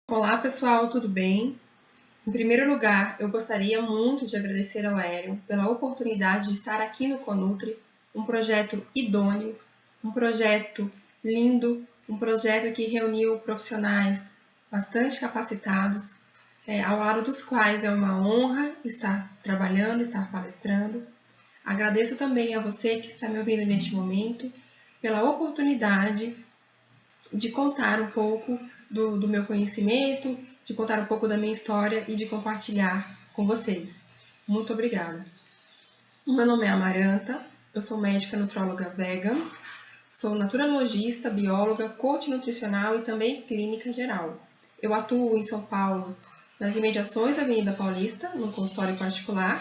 Olá pessoal, tudo bem? Em primeiro lugar, eu gostaria muito de agradecer ao Aéreo pela oportunidade de estar aqui no Conutri, um projeto idôneo, um projeto lindo, um projeto que reuniu profissionais bastante capacitados, ao lado dos quais é uma honra estar trabalhando, estar palestrando. Agradeço também a você que está me ouvindo neste momento pela oportunidade de contar um pouco do meu conhecimento, de contar um pouco da minha história e de compartilhar com vocês. Muito obrigada. Meu nome é Amaranta, eu sou médica nutróloga vegan, sou naturologista, bióloga, coach nutricional e também clínica geral. Eu atuo em São Paulo, nas imediações da Avenida Paulista, no consultório particular,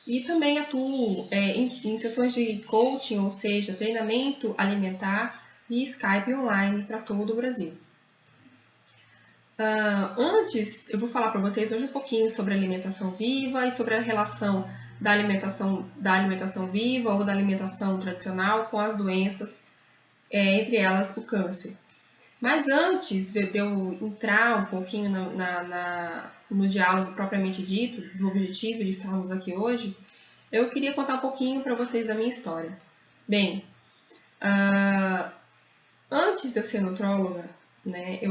e também atuo em sessões de coaching, ou seja, treinamento alimentar e Skype online para todo o Brasil. Antes, eu vou falar para vocês hoje um pouquinho sobre a alimentação viva e sobre a relação da alimentação viva ou da alimentação tradicional com as doenças, entre elas o câncer. Mas antes de eu entrar um pouquinho no diálogo propriamente dito, do objetivo de estarmos aqui hoje, eu queria contar um pouquinho para vocês da minha história. Bem, antes de eu ser nutróloga, né, eu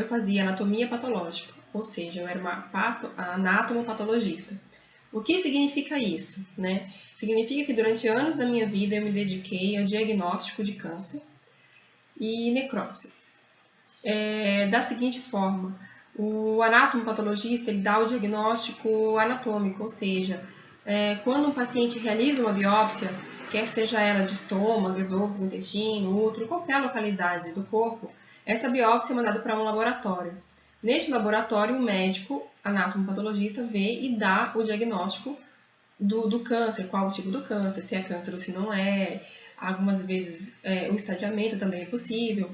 fazia anatomia patológica, ou seja, eu era uma anatomopatologista. O que significa isso, né? Significa que durante anos da minha vida eu me dediquei ao diagnóstico de câncer e necrópsias. Da seguinte forma, o anatomopatologista ele dá o diagnóstico anatômico, ou seja, quando um paciente realiza uma biópsia, quer seja ela de estômago, esôfago, intestino, útero, qualquer localidade do corpo, essa biópsia é mandada para um laboratório. Neste laboratório, o médico anatomopatologista vê e dá o diagnóstico do câncer, qual o tipo do câncer, se é câncer ou se não é. Algumas vezes o estadiamento também é possível.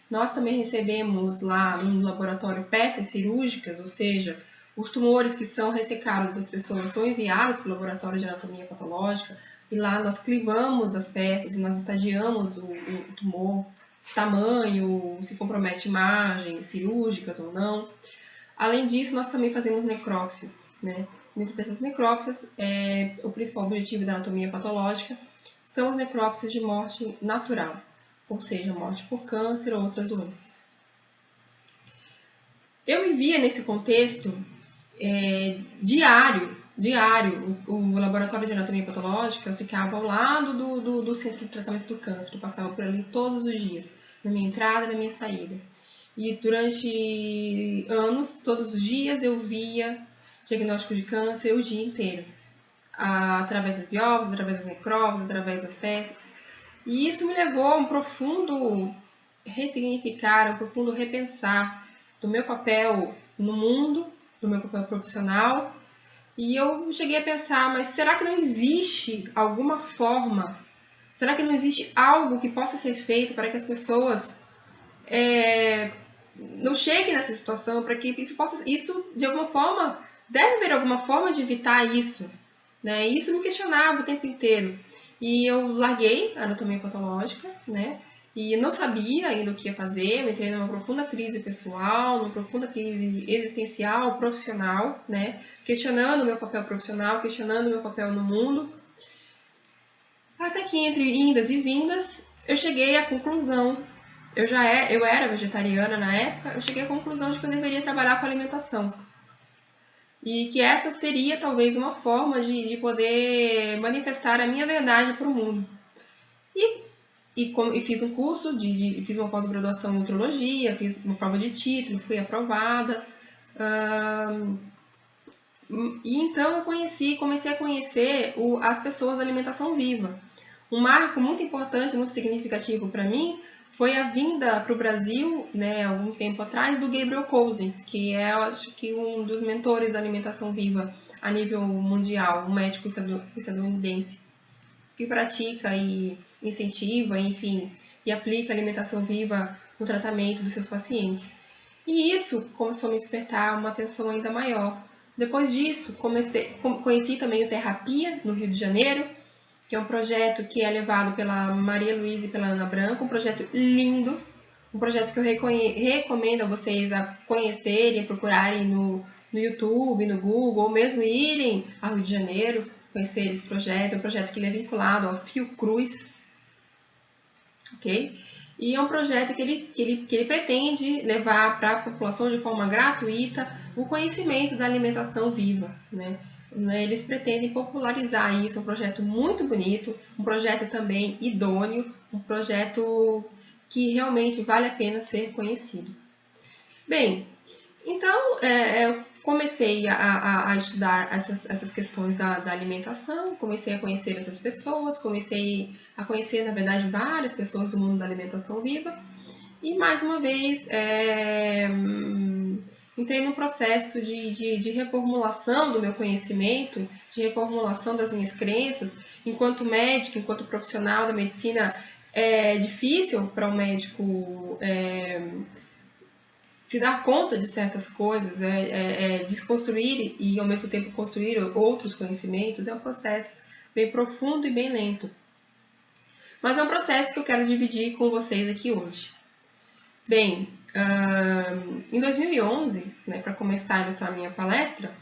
Nós também recebemos lá no laboratório peças cirúrgicas, ou seja, os tumores que são ressecados das pessoas são enviados para o laboratório de anatomia patológica e lá nós clivamos as peças e nós estadiamos o tumor, tamanho, se compromete imagens cirúrgicas ou não. Além disso, nós também fazemos necrópsias, né? Dentro dessas necrópsias, o principal objetivo da anatomia patológica são as necrópsias de morte natural, ou seja, morte por câncer ou outras doenças. Eu me via nesse contexto diário. O laboratório de anatomia patológica ficava ao lado do centro de tratamento do câncer. Eu passava por ali todos os dias, na minha entrada e na minha saída. E durante anos, todos os dias, eu via diagnóstico de câncer o dia inteiro. Através das biópsias, através das necrópsias, através das peças. E isso me levou a um profundo ressignificar, um profundo repensar do meu papel no mundo, do meu papel profissional. E eu cheguei a pensar, mas será que não existe alguma forma, será que não existe algo que possa ser feito para que as pessoas não cheguem nessa situação, para que isso de alguma forma, deve haver alguma forma de evitar isso, né? Isso me questionava o tempo inteiro. E eu larguei a anatomia patológica, né? E não sabia ainda o que ia fazer, eu entrei numa profunda crise pessoal, numa profunda crise existencial, profissional, né? Questionando o meu papel profissional, questionando o meu papel no mundo. Até que entre indas e vindas, eu cheguei à conclusão, eu era vegetariana na época, eu cheguei à conclusão de que eu deveria trabalhar com alimentação. E que essa seria talvez uma forma de poder manifestar a minha verdade para o mundo. E fiz um curso, fiz uma pós-graduação em nutrologia, fiz uma prova de título, fui aprovada. E então eu comecei a conhecer as pessoas da alimentação viva. Um marco muito importante, muito significativo para mim, foi a vinda para o Brasil, né, algum tempo atrás, do Gabriel Cousens, que é, acho que, um dos mentores da alimentação viva a nível mundial, um médico estadunidense que pratica e incentiva, enfim, e aplica a alimentação viva no tratamento dos seus pacientes. E isso começou a me despertar uma atenção ainda maior. Depois disso, conheci também o Terrapia, no Rio de Janeiro, que é um projeto que é levado pela Maria Luísa e pela Ana Branco, um projeto lindo, um projeto que eu recomendo a vocês a conhecerem, procurarem no YouTube, no Google, ou mesmo irem ao Rio de Janeiro, conhecer esse projeto. É um projeto que ele é vinculado ao Fiocruz, ok? E é um projeto que ele pretende levar para a população de forma gratuita o conhecimento da alimentação viva, né? Eles pretendem popularizar isso, é um projeto muito bonito, um projeto também idôneo, um projeto que realmente vale a pena ser conhecido. Bem, então eu comecei a estudar essas questões da alimentação, comecei a conhecer essas pessoas, comecei a conhecer, na verdade, várias pessoas do mundo da alimentação viva, e mais uma vez entrei no processo de reformulação do meu conhecimento, de reformulação das minhas crenças. Enquanto médico, enquanto profissional da medicina, é difícil para o médico se dar conta de certas coisas, desconstruir e ao mesmo tempo construir outros conhecimentos. É um processo bem profundo e bem lento. Mas é um processo que eu quero dividir com vocês aqui hoje. Bem, em 2011, né, para começar a ilustrar a minha palestra,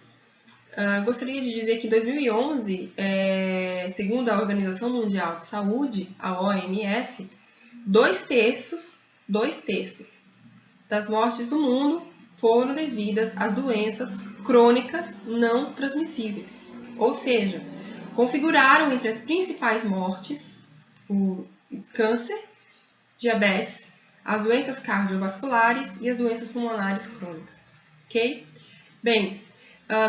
gostaria de dizer que em 2011, segundo a Organização Mundial de Saúde, a OMS, 2/3 das mortes do mundo foram devidas às doenças crônicas não transmissíveis. Ou seja, configuraram entre as principais mortes o câncer, diabetes, as doenças cardiovasculares e as doenças pulmonares crônicas. Ok? Bem,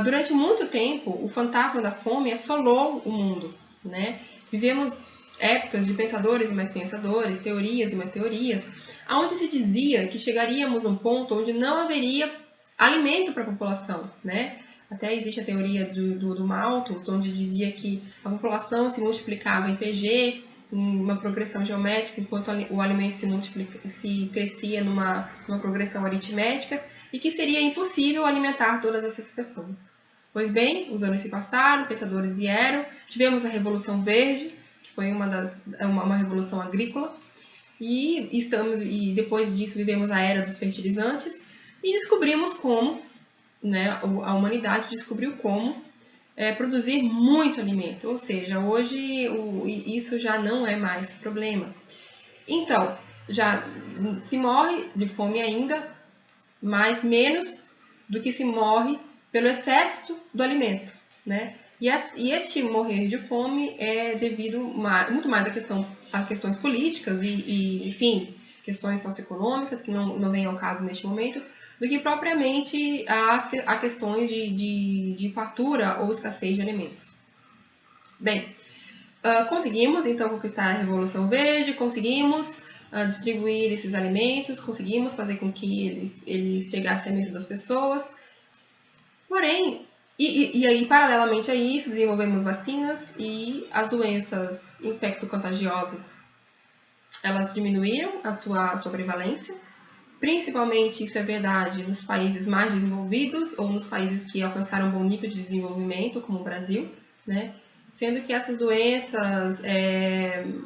durante muito tempo, o fantasma da fome assolou o mundo, né? Vivemos épocas de pensadores e mais pensadores, teorias e mais teorias, onde se dizia que chegaríamos a um ponto onde não haveria alimento para a população, né? Até existe a teoria do Malthus, onde dizia que a população se multiplicava em PG, em uma progressão geométrica, enquanto o alimento se crescia numa progressão aritmética, e que seria impossível alimentar todas essas pessoas. Pois bem, os anos se passaram, pensadores vieram, tivemos a Revolução Verde, que foi uma revolução agrícola, e depois disso vivemos a era dos fertilizantes, e descobrimos como, né, a humanidade descobriu como produzir muito alimento, ou seja, hoje isso já não é mais problema. Então, já se morre de fome ainda, mas menos do que se morre pelo excesso do alimento, né? E este morrer de fome é devido muito mais a questões políticas enfim, questões socioeconômicas, que não vem ao caso neste momento, do que propriamente a questões de fartura ou escassez de alimentos. Bem, conseguimos então conquistar a Revolução Verde, conseguimos distribuir esses alimentos, conseguimos fazer com que eles chegassem à mesa das pessoas. Porém, e aí, paralelamente a isso, desenvolvemos vacinas e as doenças infecto-contagiosas, elas diminuíram a sua prevalência. Principalmente isso é verdade nos países mais desenvolvidos ou nos países que alcançaram um bom nível de desenvolvimento, como o Brasil, né? Sendo que essas doenças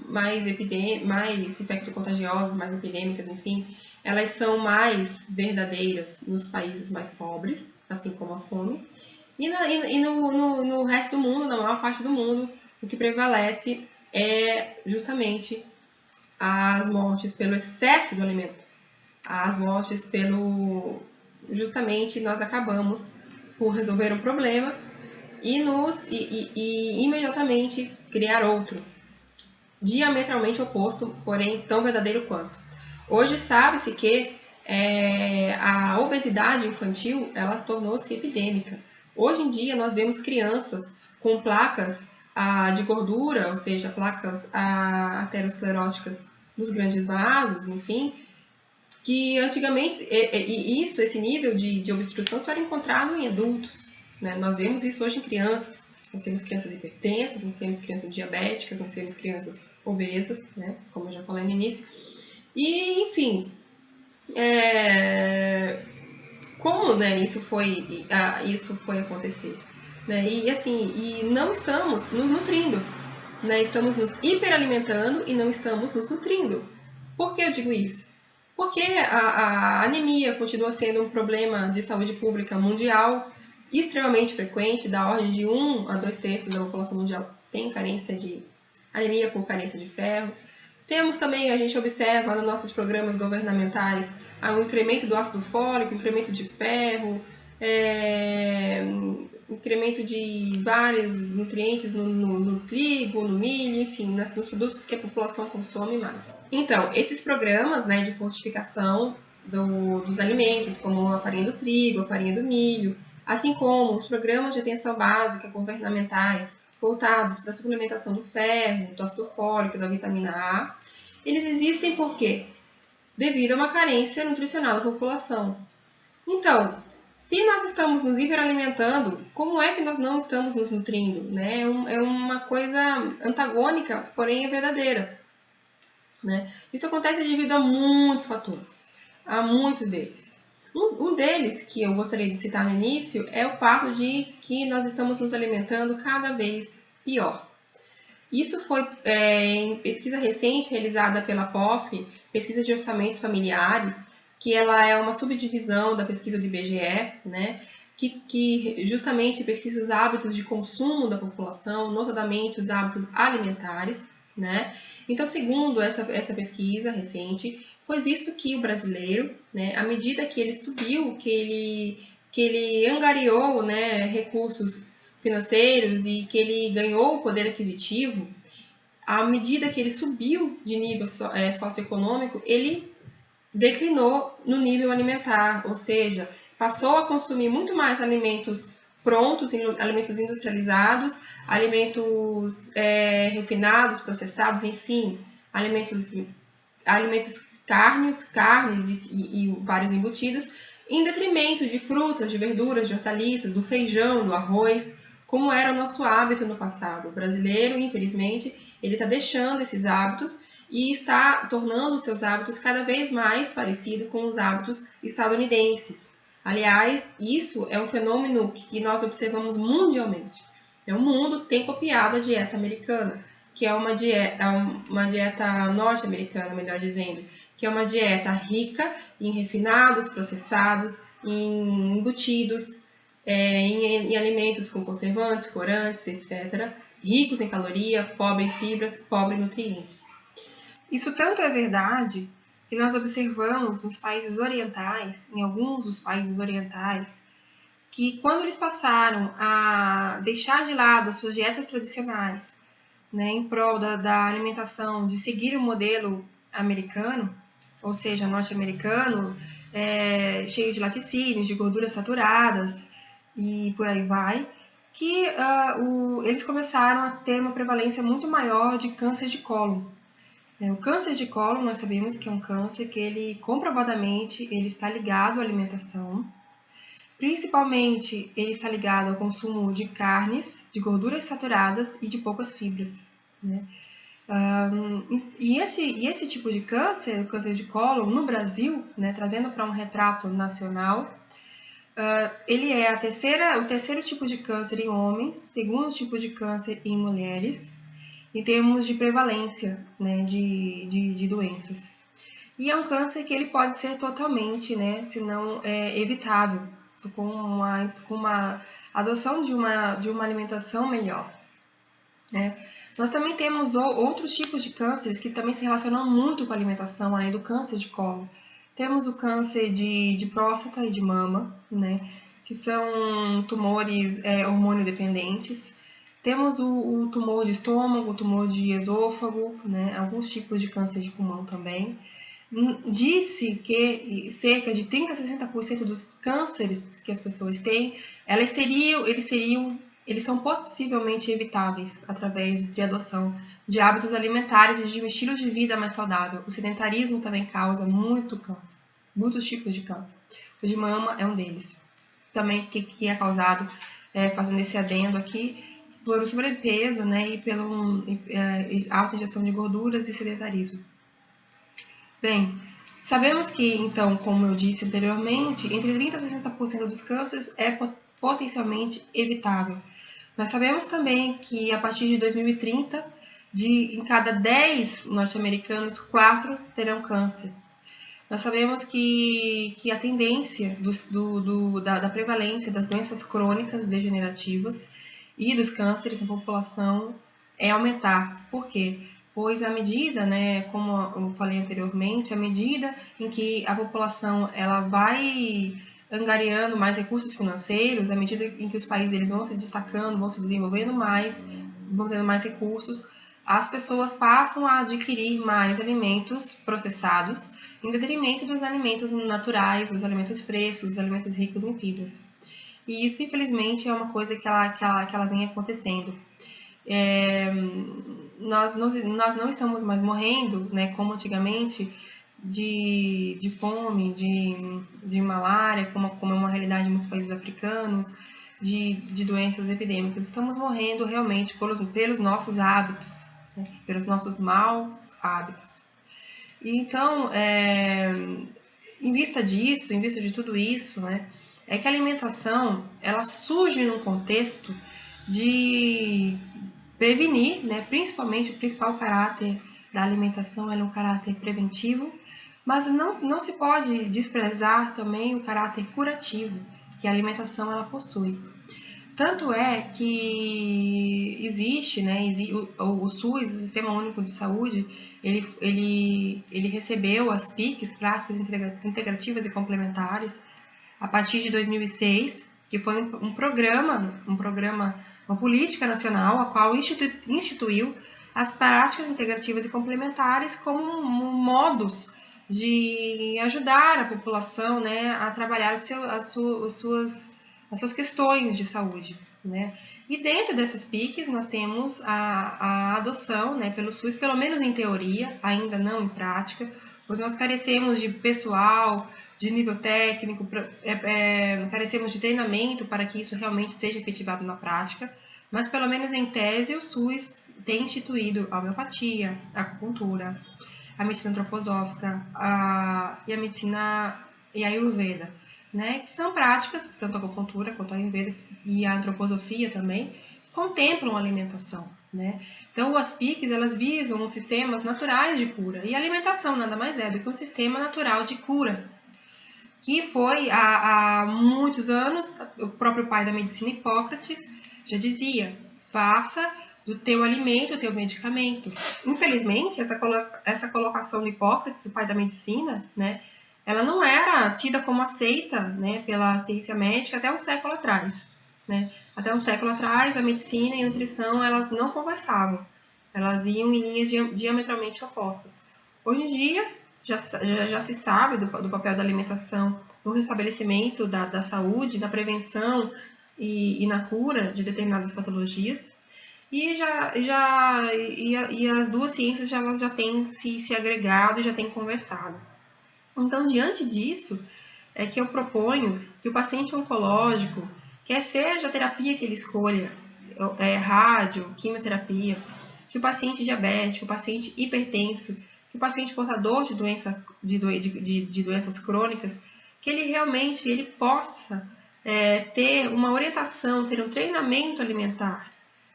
mais infecto-contagiosas, mais epidêmicas, enfim, elas são mais verdadeiras nos países mais pobres, assim como a fome. E no resto do mundo, na maior parte do mundo, o que prevalece é justamente as mortes pelo excesso do alimento. As mortes justamente nós acabamos por resolver um problema e imediatamente criar outro, diametralmente oposto, porém tão verdadeiro quanto. Hoje sabe-se que a obesidade infantil ela tornou-se epidêmica. Hoje em dia nós vemos crianças com placas de gordura, ou seja, placas ateroscleróticas nos grandes vasos, enfim, que antigamente esse nível de obstrução só era encontrado em adultos, né? Nós vemos isso hoje em crianças. Nós temos crianças hipertensas, nós temos crianças diabéticas, nós temos crianças obesas, né? Como eu já falei no início. E, enfim, como, né, isso foi acontecer. Né? E assim, não estamos nos nutrindo. Né? Estamos nos hiperalimentando e não estamos nos nutrindo. Por que eu digo isso? Porque a anemia continua sendo um problema de saúde pública mundial extremamente frequente, da ordem de 1 a 2 terços da população mundial tem carência de anemia por carência de ferro. Temos também, a gente observa nos nossos programas governamentais, um incremento do ácido fólico, incremento de ferro, incremento de vários nutrientes no trigo, no milho, enfim, nos produtos que a população consome mais. Então, esses programas, né, de fortificação dos alimentos, como a farinha do trigo, a farinha do milho, assim como os programas de atenção básica governamentais voltados para a suplementação do ferro, do ácido fólico, da vitamina A, eles existem por quê? Devido a uma carência nutricional da população. Então, se nós estamos nos hiperalimentando, como é que nós não estamos nos nutrindo? Né? É uma coisa antagônica, porém é verdadeira. Né? Isso acontece devido a muitos fatores, a muitos deles. Um deles, que eu gostaria de citar no início, é o fato de que nós estamos nos alimentando cada vez pior. Isso foi em pesquisa recente realizada pela POF, Pesquisa de Orçamentos Familiares, que ela é uma subdivisão da pesquisa do IBGE, né, que justamente pesquisa os hábitos de consumo da população, notadamente os hábitos alimentares. Né? Então, segundo essa pesquisa recente, foi visto que o brasileiro, né, à medida que ele subiu, que ele angariou, né, recursos financeiros e que ele ganhou o poder aquisitivo, à medida que ele subiu de nível socioeconômico, ele declinou no nível alimentar, ou seja, passou a consumir muito mais alimentos prontos, alimentos industrializados, alimentos refinados, processados, enfim, alimentos carnes e vários embutidos, em detrimento de frutas, de verduras, de hortaliças, do feijão, do arroz, como era o nosso hábito no passado. O brasileiro, infelizmente, ele está deixando esses hábitos e está tornando seus hábitos cada vez mais parecidos com os hábitos estadunidenses. Aliás, isso é um fenômeno que nós observamos mundialmente. O mundo tem copiado a dieta americana, que é uma dieta norte-americana, melhor dizendo, que é uma dieta rica em refinados, processados, em embutidos, em alimentos com conservantes, corantes, etc., ricos em caloria, pobre em fibras, pobre em nutrientes. Isso tanto é verdade que nós observamos nos países orientais, em alguns dos países orientais, que quando eles passaram a deixar de lado as suas dietas tradicionais, né, em prol da alimentação, de seguir o modelo americano, ou seja, norte-americano, cheio de laticínios, de gorduras saturadas e por aí vai, que eles começaram a ter uma prevalência muito maior de câncer de colo. O câncer de colo, nós sabemos que é um câncer que ele, comprovadamente, ele está ligado à alimentação. Principalmente, ele está ligado ao consumo de carnes, de gorduras saturadas e de poucas fibras. Né? E esse tipo de câncer, o câncer de colo, no Brasil, né, trazendo para um retrato nacional, ele é o terceiro tipo de câncer em homens, segundo tipo de câncer em mulheres, em termos de prevalência, né, de doenças. E é um câncer que ele pode ser totalmente, né, se não evitável, com uma adoção de uma alimentação melhor. Né? Nós também temos outros tipos de cânceres que também se relacionam muito com a alimentação, além do câncer de colo. Temos o câncer de próstata e de mama, né, que são tumores hormônio dependentes. Temos o tumor de estômago, o tumor de esôfago, né, alguns tipos de câncer de pulmão também. Disse que cerca de 30 a 60% dos cânceres que as pessoas têm, eles são possivelmente evitáveis através de adoção de hábitos alimentares e de um estilo de vida mais saudável. O sedentarismo também causa muito câncer, muitos tipos de câncer. O de mama é um deles. Também que é causado, fazendo esse adendo aqui, por sobrepeso, né, e pela alta ingestão de gorduras e sedentarismo. Bem, Sabemos que, então, como eu disse anteriormente, entre 30% a 60% dos cânceres é potencialmente evitável. Nós sabemos também que, a partir de 2030, em cada 10 norte-americanos, 4 terão câncer. Nós sabemos que a tendência da prevalência das doenças crônicas degenerativas e dos cânceres na população é aumentar. Por quê? Pois à medida, né, como eu falei anteriormente, à medida em que a população ela vai angariando mais recursos financeiros, à medida em que os países eles vão se destacando, vão se desenvolvendo mais, vão tendo mais recursos, as pessoas passam a adquirir mais alimentos processados, em detrimento dos alimentos naturais, dos alimentos frescos, dos alimentos ricos em fibras. E isso, infelizmente, é uma coisa que ela vem acontecendo. Nós não estamos mais morrendo, né, como antigamente, de fome, de malária, como é uma realidade em muitos países africanos, de doenças epidêmicas. Estamos morrendo realmente pelos nossos hábitos, né, pelos nossos maus hábitos. Então, em vista disso, em vista de tudo isso, né, é que a alimentação ela surge num contexto de prevenir, né, principalmente o principal caráter da alimentação é um caráter preventivo, mas não se pode desprezar também o caráter curativo que a alimentação ela possui. Tanto é que existe, né, o SUS, o Sistema Único de Saúde, ele recebeu as PICs, Práticas Integrativas e Complementares, a partir de 2006, que foi um programa, uma política nacional, a qual instituiu as práticas integrativas e complementares como modos de ajudar a população, né, a trabalhar as suas questões de saúde, né? E dentro dessas PICs nós temos a adoção, né, pelo SUS, pelo menos em teoria, ainda não em prática, pois nós carecemos de pessoal, de nível técnico, carecemos de treinamento para que isso realmente seja efetivado na prática, mas pelo menos em tese o SUS tem instituído a homeopatia, a acupuntura, a medicina antroposófica e a medicina e a Ayurveda, né, que são práticas, tanto a acupuntura quanto a Ayurveda e a antroposofia também, que contemplam a alimentação, né? Então, as PICs, elas visam os sistemas naturais de cura, e a alimentação nada mais é do que um sistema natural de cura, que foi há muitos anos, o próprio pai da medicina, Hipócrates, já dizia: faça do teu alimento o teu medicamento. Infelizmente, essa colocação de Hipócrates, o pai da medicina, né, ela não era tida como aceita, né, pela ciência médica até um século atrás, né? Até um século atrás, a medicina e a nutrição elas não conversavam, elas iam em linhas diametralmente opostas. Hoje em dia, já se sabe do papel da alimentação no restabelecimento da saúde, na prevenção e na cura de determinadas patologias. E as duas ciências elas já têm se agregado e já têm conversado. Então, diante disso, é que eu proponho que o paciente oncológico, quer seja a terapia que ele escolha, rádio, quimioterapia, que o paciente diabético, o paciente hipertenso, que o paciente portador de doenças crônicas, que ele realmente possa ter uma orientação, ter um treinamento alimentar,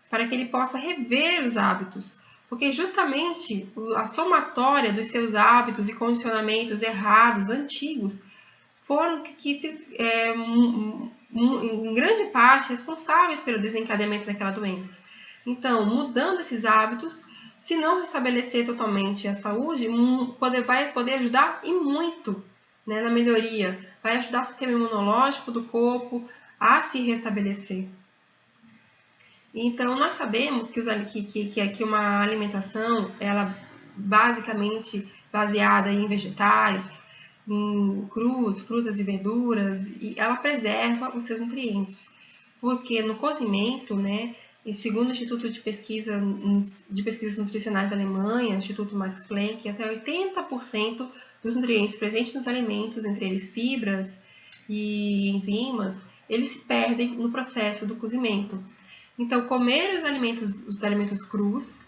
para que ele possa rever os hábitos, porque justamente a somatória dos seus hábitos e condicionamentos errados, antigos, foram em grande parte responsáveis pelo desencadeamento daquela doença. Então, mudando esses hábitos, se não restabelecer totalmente a saúde, vai poder ajudar e muito, né, na melhoria, vai ajudar o sistema imunológico do corpo a se restabelecer. Então, nós sabemos que uma alimentação, ela basicamente baseada em vegetais, em crus, frutas e verduras, e ela preserva os seus nutrientes. Porque no cozimento, né, e segundo o Instituto de Pesquisas Nutricionais da Alemanha, o Instituto Max Planck, até 80% dos nutrientes presentes nos alimentos, entre eles fibras e enzimas, eles se perdem no processo do cozimento. Então, comer os alimentos crus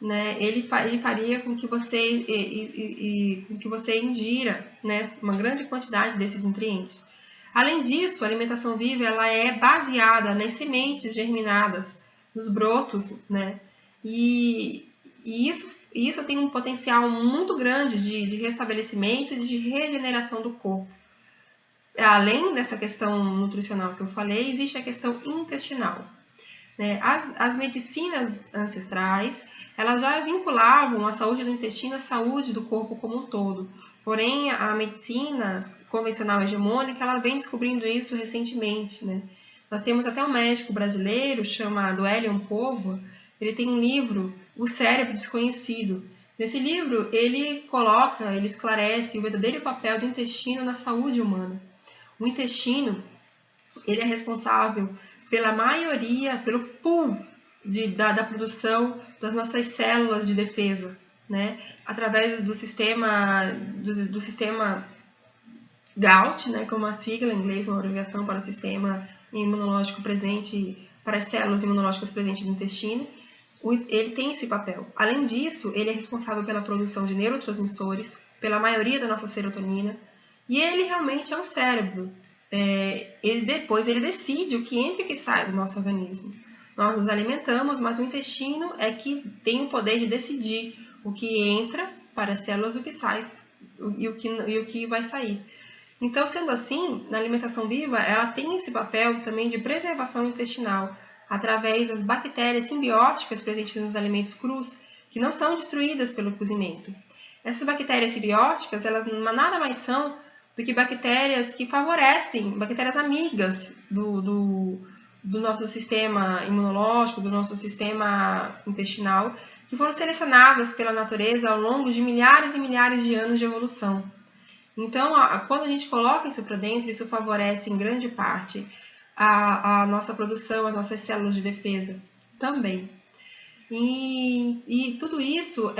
né, ele faria com que você ingira, né, uma grande quantidade desses nutrientes. Além disso, a alimentação viva ela é baseada nas sementes germinadas, nos brotos, né, e isso tem um potencial muito grande de restabelecimento e de regeneração do corpo. Além dessa questão nutricional que eu falei, existe a questão intestinal. As medicinas ancestrais, elas já vinculavam a saúde do intestino à saúde do corpo como um todo. Porém, a medicina convencional hegemônica, ela vem descobrindo isso recentemente, né? Nós temos até um médico brasileiro chamado Elion Povo, ele tem um livro, O Cérebro Desconhecido. Nesse livro, ele esclarece o verdadeiro papel do intestino na saúde humana. O intestino, ele é responsável pela maioria, pelo pool da produção das nossas células de defesa, né? Através do sistema GAUT, né? Como a sigla em inglês, uma abreviação para o sistema imunológico presente, para as células imunológicas presentes no intestino. Ele tem esse papel. Além disso, ele é responsável pela produção de neurotransmissores, pela maioria da nossa serotonina, e ele realmente é um cérebro. Ele decide o que entra e o que sai do nosso organismo. Nós nos alimentamos, mas o intestino é que tem o poder de decidir o que entra para as células, o que sai e o que vai sair. Então, sendo assim, na alimentação viva, ela tem esse papel também de preservação intestinal, através das bactérias simbióticas presentes nos alimentos crus, que não são destruídas pelo cozimento. Essas bactérias simbióticas, elas nada mais são do que bactérias que favorecem, bactérias amigas do nosso sistema imunológico, do nosso sistema intestinal, que foram selecionadas pela natureza ao longo de milhares e milhares de anos de evolução. Então, quando a gente coloca isso para dentro, isso favorece em grande parte a nossa produção, as nossas células de defesa também. E tudo isso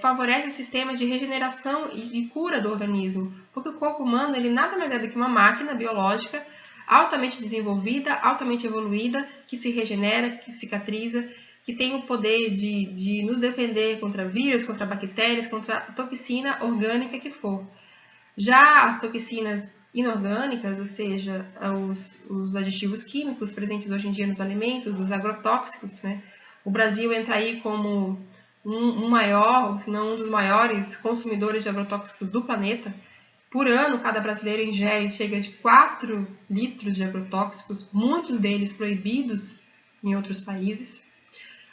favorece o sistema de regeneração e de cura do organismo, porque o corpo humano ele nada mais é do que uma máquina biológica altamente desenvolvida, altamente evoluída, que se regenera, que cicatriza, que tem o poder de nos defender contra vírus, contra bactérias, contra a toxina orgânica que for. Já as toxinas inorgânicas, ou seja, os aditivos químicos presentes hoje em dia nos alimentos, os agrotóxicos, né? O Brasil entra aí como um maior, se não um dos maiores consumidores de agrotóxicos do planeta. Por ano, cada brasileiro ingere chega de 4 litros de agrotóxicos, muitos deles proibidos em outros países.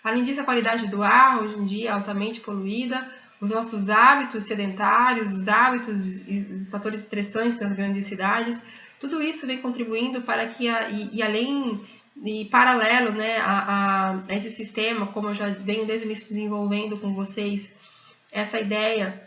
Além disso, a qualidade do ar, hoje em dia, é altamente poluída. Os nossos hábitos sedentários, os fatores estressantes das grandes cidades, tudo isso vem contribuindo para que, paralelo, né, a esse sistema, como eu já venho desde o início desenvolvendo com vocês, essa ideia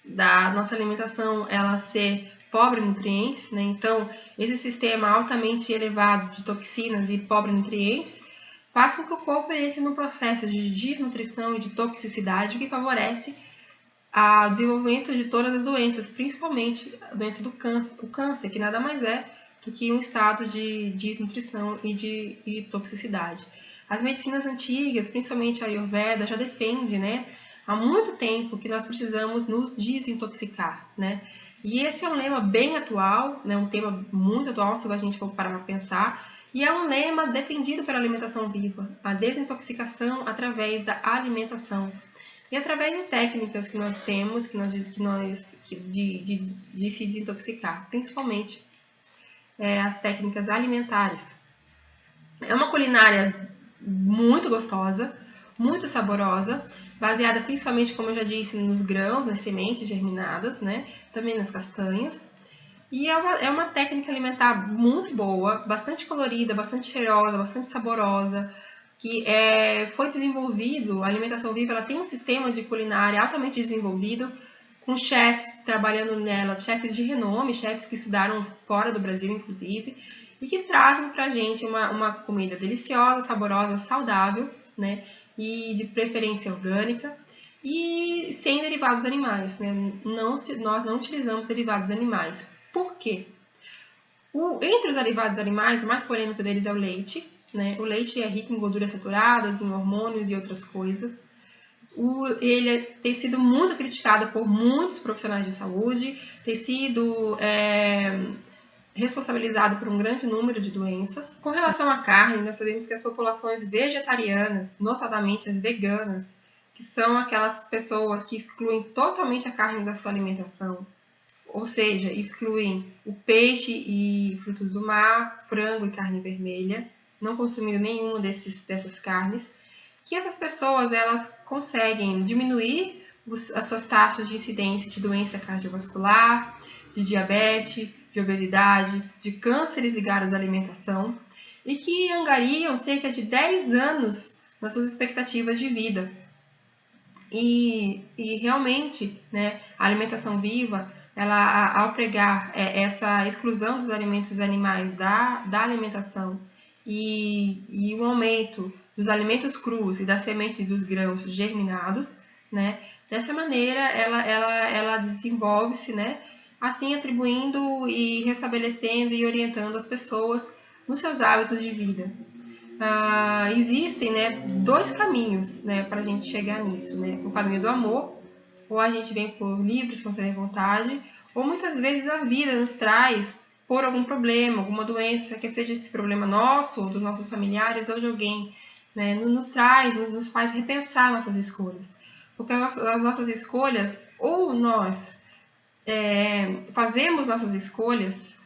da nossa alimentação ela ser pobre em nutrientes, né? Então, esse sistema altamente elevado de toxinas e pobre em nutrientes faz com que o corpo entre num processo de desnutrição e de toxicidade que favorece o desenvolvimento de todas as doenças, principalmente a doença do câncer, o câncer, que nada mais é do que um estado de desnutrição e de toxicidade. As medicinas antigas, principalmente a Ayurveda, já defende, né, há muito tempo que nós precisamos nos desintoxicar, né? E esse é um lema bem atual, né, um tema muito atual, se a gente for parar para pensar, e é um lema defendido pela alimentação viva, a desintoxicação através da alimentação. E através de técnicas que nós temos de se desintoxicar, principalmente as técnicas alimentares. É uma culinária muito gostosa, muito saborosa, baseada principalmente, como eu já disse, nos grãos, nas sementes germinadas, né? Também nas castanhas. E é uma técnica alimentar muito boa, bastante colorida, bastante cheirosa, bastante saborosa, que foi desenvolvido, a alimentação viva ela tem um sistema de culinária altamente desenvolvido, com chefs trabalhando nela, chefs de renome, chefs que estudaram fora do Brasil, inclusive, e que trazem pra gente uma comida deliciosa, saborosa, saudável, né? E de preferência orgânica, e sem derivados animais, né? Nós não utilizamos derivados animais. Por quê? Entre os derivados animais, o mais polêmico deles é o leite, né? O leite é rico em gorduras saturadas, em hormônios e outras coisas. Ele tem sido muito criticado por muitos profissionais de saúde, tem sido responsabilizado por um grande número de doenças. Com relação à carne, nós sabemos que as populações vegetarianas, notadamente as veganas, que são aquelas pessoas que excluem totalmente a carne da sua alimentação, ou seja, excluem o peixe e frutos do mar, frango e carne vermelha, não consumindo nenhuma dessas carnes, que essas pessoas elas conseguem diminuir as suas taxas de incidência de doença cardiovascular, de diabetes, de obesidade, de cânceres ligados à alimentação, e que angariam cerca de 10 anos nas suas expectativas de vida. E realmente, né, a alimentação viva, ela, ao pregar essa exclusão dos alimentos animais da alimentação e o aumento dos alimentos crus e das sementes dos grãos germinados, né, dessa maneira ela desenvolve-se, né, assim atribuindo e restabelecendo e orientando as pessoas nos seus hábitos de vida. Existem, né, 2 caminhos, né, para a gente chegar nisso, né? O caminho do amor, ou a gente vem por livre, espontânea vontade, ou muitas vezes a vida nos traz por algum problema, alguma doença, quer seja esse problema nosso, ou dos nossos familiares, ou de alguém, né, nos faz repensar nossas escolhas. Porque as nossas escolhas, ou nós fazemos nossas escolhas,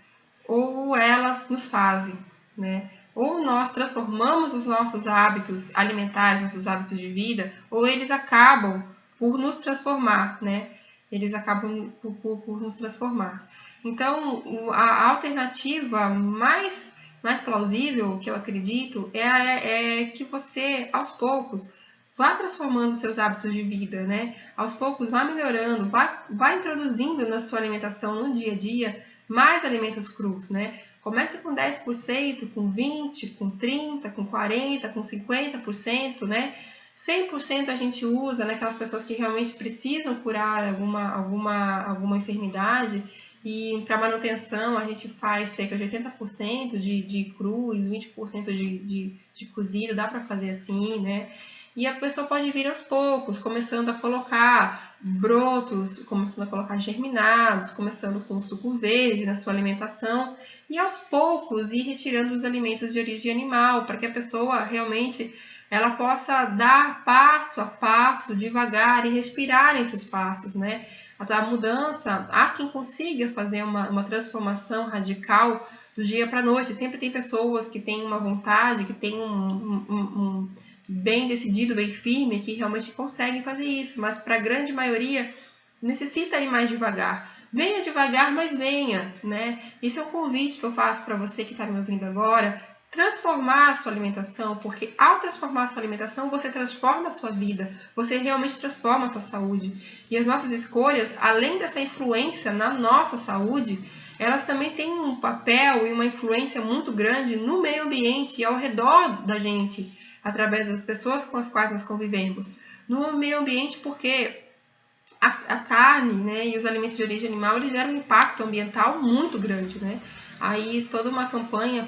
ou elas nos fazem, né? Ou nós transformamos os nossos hábitos alimentares, nossos hábitos de vida, ou eles acabam por nos transformar, né? Eles acabam por nos transformar. Então, a alternativa mais plausível, que eu acredito, é que você, aos poucos, vá transformando seus hábitos de vida, né? Aos poucos, vá melhorando, vá introduzindo na sua alimentação, no dia a dia, mais alimentos crus, né? Começa com 10%, com 20%, com 30%, com 40%, com 50%, né? 100% a gente usa naquelas pessoas que realmente precisam curar alguma enfermidade, e para manutenção a gente faz cerca de 80% de crus, 20% de cozido, dá para fazer assim, né? E a pessoa pode vir aos poucos, começando a colocar brotos, começando a colocar germinados, começando com suco verde na sua alimentação, e aos poucos ir retirando os alimentos de origem animal, para que a pessoa realmente ela possa dar passo a passo, devagar, e respirar entre os passos, né? A mudança, há quem consiga fazer uma transformação radical do dia para a noite. Sempre tem pessoas que têm uma vontade, que têm um bem decidido, bem firme, que realmente conseguem fazer isso, mas para a grande maioria necessita ir mais devagar. Venha devagar, mas venha, né? Esse é um convite que eu faço para você que está me ouvindo agora, transformar a sua alimentação, porque ao transformar a sua alimentação, você transforma a sua vida, você realmente transforma a sua saúde. E as nossas escolhas, além dessa influência na nossa saúde, elas também têm um papel e uma influência muito grande no meio ambiente e ao redor da gente, através das pessoas com as quais nós convivemos. No meio ambiente, porque a carne, né, e os alimentos de origem animal, eles geram um impacto ambiental muito grande, né? Aí toda uma campanha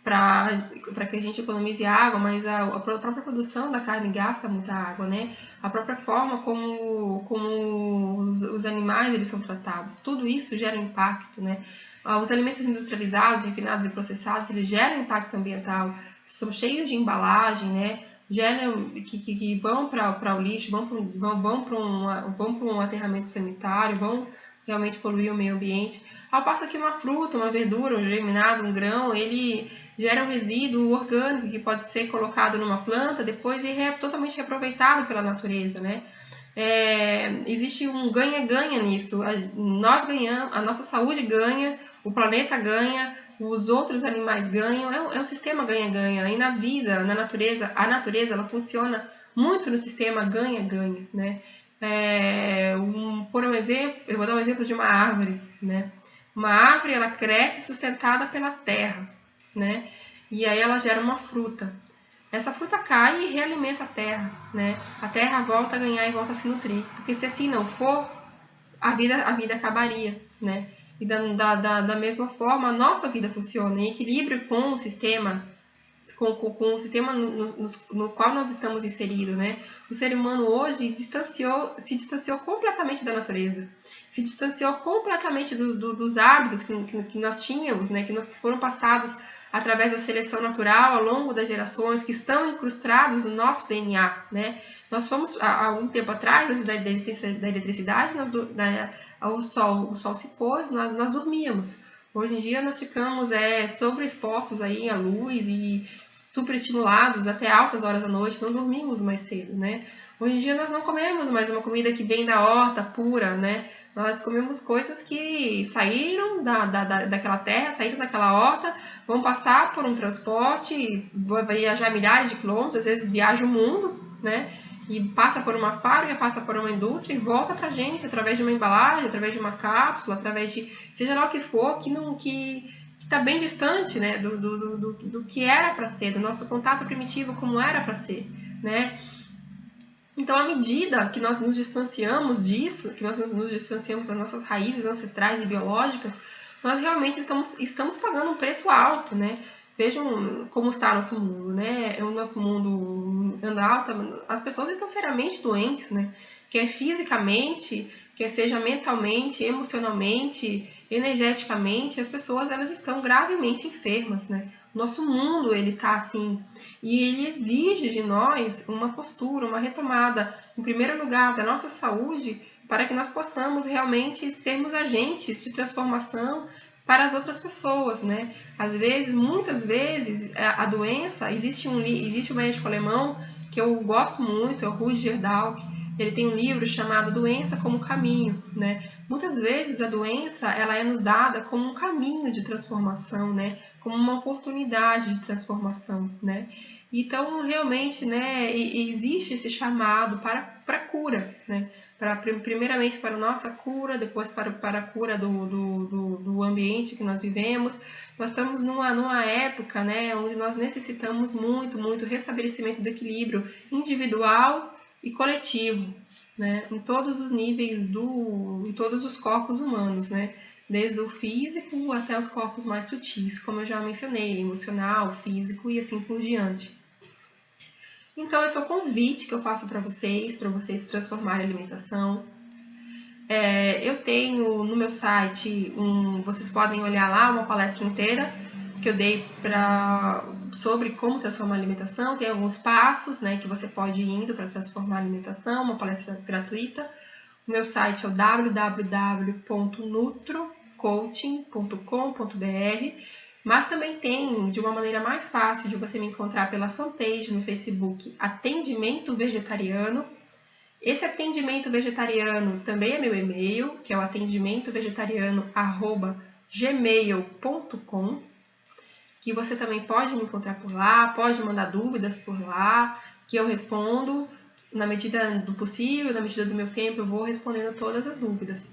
para que a gente economize água, mas a própria produção da carne gasta muita água, né? A própria forma como os animais eles são tratados, tudo isso gera impacto, né? Os alimentos industrializados, refinados e processados, eles geram impacto ambiental, são cheios de embalagem, né? Geram que vão para o lixo, vão para um aterramento sanitário, vão realmente poluir o meio ambiente. Ao passo que uma fruta, uma verdura, um germinado, um grão, ele gera um resíduo orgânico que pode ser colocado numa planta depois e totalmente reaproveitado pela natureza, né? Existe um ganha-ganha nisso. Nós ganhamos, a nossa saúde ganha, o planeta ganha, os outros animais ganham, é um sistema ganha-ganha. E na vida, na natureza, a natureza ela funciona muito no sistema ganha-ganha, né? Eu vou dar um exemplo de uma árvore, né? Uma árvore ela cresce sustentada pela terra, né? E aí ela gera uma fruta. Essa fruta cai e realimenta a terra, né? A terra volta a ganhar e volta a se nutrir, porque se assim não for, a vida acabaria, né? E da mesma forma, a nossa vida funciona em equilíbrio com o sistema com o sistema no qual nós estamos inseridos, né? O ser humano hoje se distanciou completamente da natureza, se distanciou completamente dos hábitos que nós tínhamos, né? Que foram passados através da seleção natural ao longo das gerações, que estão incrustados no nosso DNA, né? Nós fomos, há um tempo atrás, antes da existência da eletricidade, o sol se pôs, nós dormíamos. Hoje em dia nós ficamos sobreexpostos aí à luz e superestimulados até altas horas da noite, não dormimos mais cedo, né? Hoje em dia nós não comemos mais uma comida que vem da horta pura, né? Nós comemos coisas que saíram daquela terra, saíram daquela horta, vão passar por um transporte, vão viajar milhares de quilômetros, às vezes viaja o mundo, né? E passa por uma fábrica, passa por uma indústria e volta pra gente através de uma embalagem, através de uma cápsula, através de seja lá o que for, que está bem distante, né, do que era para ser, do nosso contato primitivo como era para ser, né? Então, à medida que nós nos distanciamos disso, que nós nos distanciamos das nossas raízes ancestrais e biológicas, nós realmente estamos pagando um preço alto, né? Vejam como está o nosso mundo, né? O nosso mundo anda alta, as pessoas estão seriamente doentes, né? Quer fisicamente, quer seja mentalmente, emocionalmente, energeticamente, as pessoas elas estão gravemente enfermas, né? O nosso mundo ele está assim e ele exige de nós uma postura, uma retomada, em primeiro lugar, da nossa saúde, para que nós possamos realmente sermos agentes de transformação para as outras pessoas, né? Às vezes, muitas vezes, a doença, existe um médico alemão que eu gosto muito, é o Rutger Dahlke. Ele tem um livro chamado Doença como Caminho, né? Muitas vezes a doença, ela é nos dada como um caminho de transformação, né? Como uma oportunidade de transformação, né? Então, realmente, né, existe esse chamado para cura, né? Primeiramente para a nossa cura, depois para a cura do ambiente que nós vivemos. Nós estamos numa época, né, onde nós necessitamos muito restabelecimento do equilíbrio individual e coletivo, né, em todos os níveis em todos os corpos humanos, né, desde o físico até os corpos mais sutis, como eu já mencionei, emocional, físico e assim por diante. Então, esse é o convite que eu faço para vocês transformarem a alimentação. Eu tenho no meu site, vocês podem olhar lá uma palestra inteira que eu dei sobre como transformar a alimentação. Tem alguns passos, né, que você pode ir indo para transformar a alimentação, uma palestra gratuita. O meu site é o www.nutrocoaching.com.br, mas também tem, de uma maneira mais fácil, de você me encontrar pela fanpage no Facebook, Atendimento Vegetariano. Esse atendimento vegetariano também é meu e-mail, que é o atendimentovegetariano@gmail.com, que você também pode me encontrar por lá, pode mandar dúvidas por lá, que eu respondo na medida do possível, na medida do meu tempo, eu vou respondendo todas as dúvidas.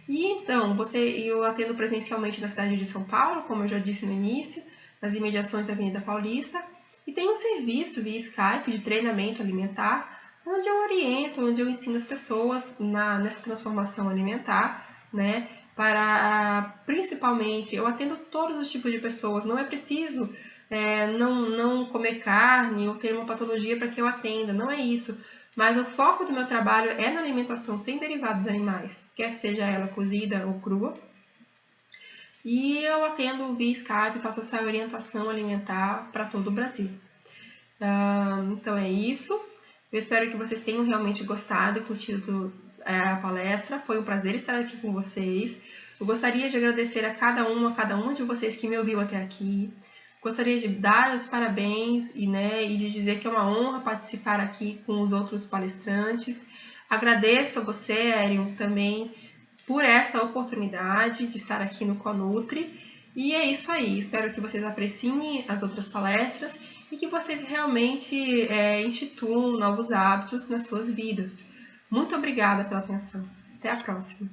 E então, eu atendo presencialmente na cidade de São Paulo, como eu já disse no início, nas imediações da Avenida Paulista, e tenho um serviço via Skype de treinamento alimentar, onde eu oriento, onde eu ensino as pessoas nessa transformação alimentar, né? Principalmente, eu atendo todos os tipos de pessoas, não é preciso não comer carne ou ter uma patologia para que eu atenda, não é isso. Mas o foco do meu trabalho é na alimentação sem derivados animais, quer seja ela cozida ou crua. E eu atendo via Skype, faço essa orientação alimentar para todo o Brasil. Então é isso. Eu espero que vocês tenham realmente gostado e curtido a palestra. Foi um prazer estar aqui com vocês. Eu gostaria de agradecer a cada uma de vocês que me ouviu até aqui. Gostaria de dar os parabéns e de dizer que é uma honra participar aqui com os outros palestrantes. Agradeço a você, Érion, também por essa oportunidade de estar aqui no Conutri. E é isso aí. Espero que vocês apreciem as outras palestras e que vocês realmente instituam novos hábitos nas suas vidas. Muito obrigada pela atenção. Até a próxima.